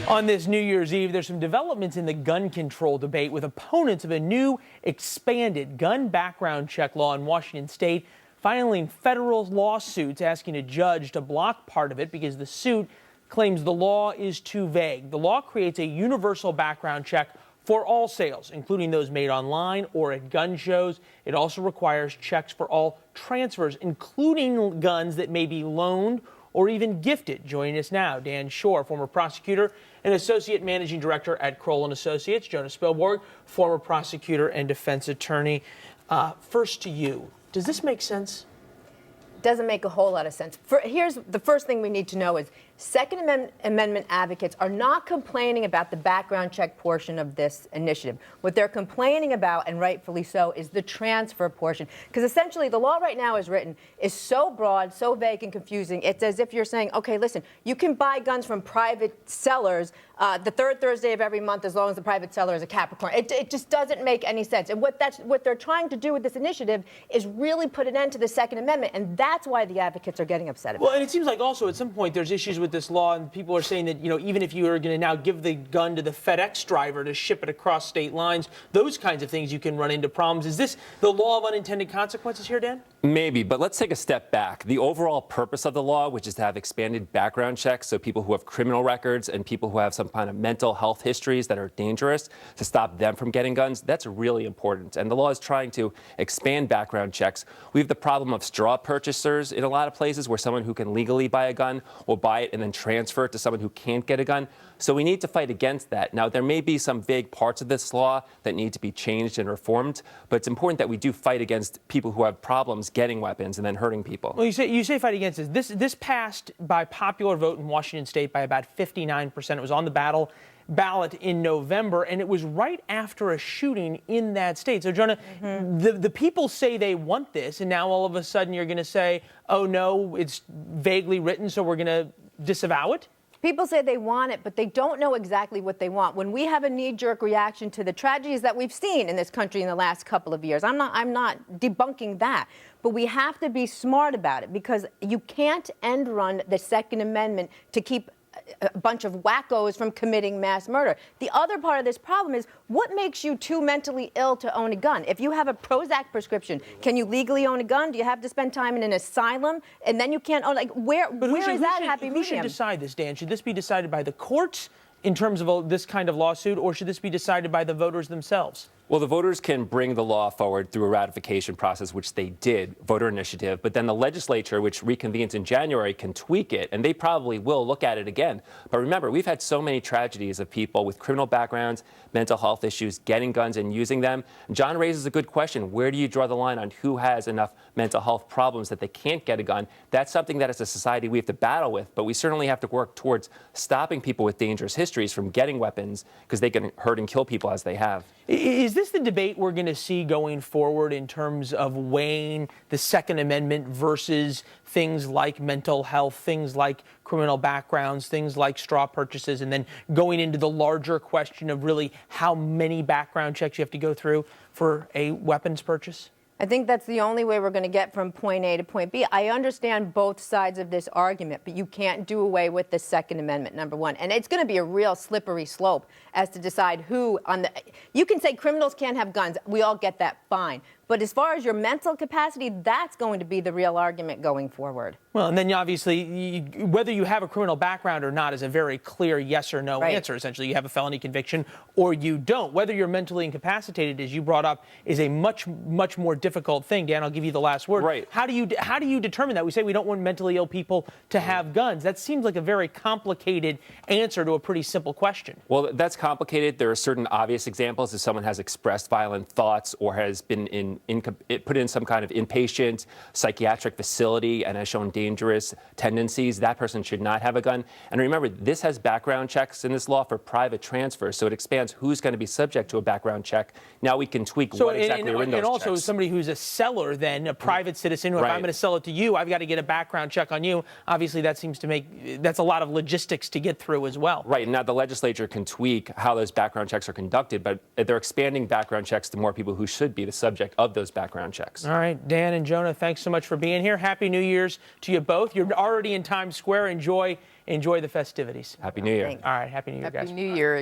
On this New Year's Eve, there's some developments in the gun control debate with opponents of a new expanded gun background check law in Washington state filing federal lawsuits asking a judge to block part of it because the suit claims the law is too vague. The law creates a universal background check for all sales, including those made online or at gun shows. It also requires checks for all transfers, including guns that may be loaned or even gifted. Joining us now, Dan Schorr, former prosecutor and associate managing director at Kroll & Associates. Jonah Spilborg, former prosecutor and defense attorney. First to you, does this make sense? Doesn't make a whole lot of sense. Here's the first thing we need to know is Second Amendment advocates are not complaining about the background check portion of this initiative. What they're complaining about, and rightfully so, is the transfer portion. Because essentially the law right now is written is so broad, so vague and confusing. It's as if you're saying, okay, listen, you can buy guns from private sellers the third Thursday of every month as long as the private seller is a Capricorn. It just doesn't make any sense. And what they're trying to do with this initiative is really put an end to the Second Amendment, and that's why the advocates are getting upset about it. Well, and it seems like also at some point there's issues with this law, and people are saying that, you know, even if you are going to now give the gun to the FedEx driver to ship it across state lines, those kinds of things, you can run into problems. Is this the law of unintended consequences here, Dan? Maybe, but let's take a step back. The overall purpose of the law, which is to have expanded background checks, so people who have criminal records and people who have some kind of mental health histories that are dangerous, to stop them from getting guns, that's really important. And the law is trying to expand background checks. We have the problem of straw purchasers in a lot of places where someone who can legally buy a gun will buy it and then transfer it to someone who can't get a gun. So we need to fight against that. Now, there may be some vague parts of this law that need to be changed and reformed, but it's important that we do fight against people who have problems getting weapons and then hurting people. Well, you say fight against this. This passed by popular vote in Washington state by about 59%. It was on the ballot in November, and it was right after a shooting in that state. So, Jonah, the people say they want this, and now all of a sudden you're going to say, oh, no, it's vaguely written, so we're going to disavow it? People say they want it, but they don't know exactly what they want. When we have a knee-jerk reaction to the tragedies that we've seen in this country in the last couple of years, I'm not debunking that, but we have to be smart about it because you can't end run the Second Amendment to keep a bunch of wackos from committing mass murder. The other part of this problem is what makes you too mentally ill to own a gun? If you have a Prozac prescription, can you legally own a gun? Do you have to spend time in an asylum and then you can't own? Like where is that happy medium? Who should decide this, Dan? Should this be decided by the courts in terms of this kind of lawsuit, or should this be decided by the voters themselves? Well, the voters can bring the law forward through a ratification process, which they did, voter initiative, but then the legislature, which reconvenes in January, can tweak it, and they probably will look at it again. But remember, we've had so many tragedies of people with criminal backgrounds, mental health issues, getting guns and using them. John raises a good question. Where do you draw the line on who has enough mental health problems that they can't get a gun? That's something that as a society we have to battle with, but we certainly have to work towards stopping people with dangerous histories from getting weapons because they can hurt and kill people as they have. Is this the debate we're going to see going forward in terms of weighing the Second Amendment versus things like mental health, things like criminal backgrounds, things like straw purchases, and then going into the larger question of really how many background checks you have to go through for a weapons purchase? I think that's the only way we're going to get from point A to point B. I understand both sides of this argument, but you can't do away with the Second Amendment, number one. And it's going to be a real slippery slope as to decide who on the... You can say criminals can't have guns. We all get that, fine. But as far as your mental capacity, that's going to be the real argument going forward. Well, and then obviously, whether you have a criminal background or not is a very clear yes or no answer. Essentially, you have a felony conviction or you don't. Whether you're mentally incapacitated, as you brought up, is a much more difficult thing. Dan, I'll give you the last word. Right. How do you determine that? We say we don't want mentally ill people to have guns. That seems like a very complicated answer to a pretty simple question. Well, that's complicated. There are certain obvious examples. If someone has expressed violent thoughts or has been put in some kind of inpatient psychiatric facility and has shown dangerous tendencies, that person should not have a gun. And remember, this has background checks in this law for private transfers, so it expands who's going to be subject to a background check. Now we can tweak what exactly are in those and also checks. Somebody who's a seller, then a private citizen, who if I'm going to sell it to you, I've got to get a background check on you. Obviously, that seems to that's a lot of logistics to get through as well. Right. Now the legislature can tweak how those background checks are conducted, but they're expanding background checks to more people who should be the subject of those background checks. All right, Dan and Jonah, thanks so much for being here. Happy New Year's to you both. You're already in Times Square. Enjoy enjoy the festivities. Happy New Year. Thanks. All right, Happy New Year, guys. Happy New Year.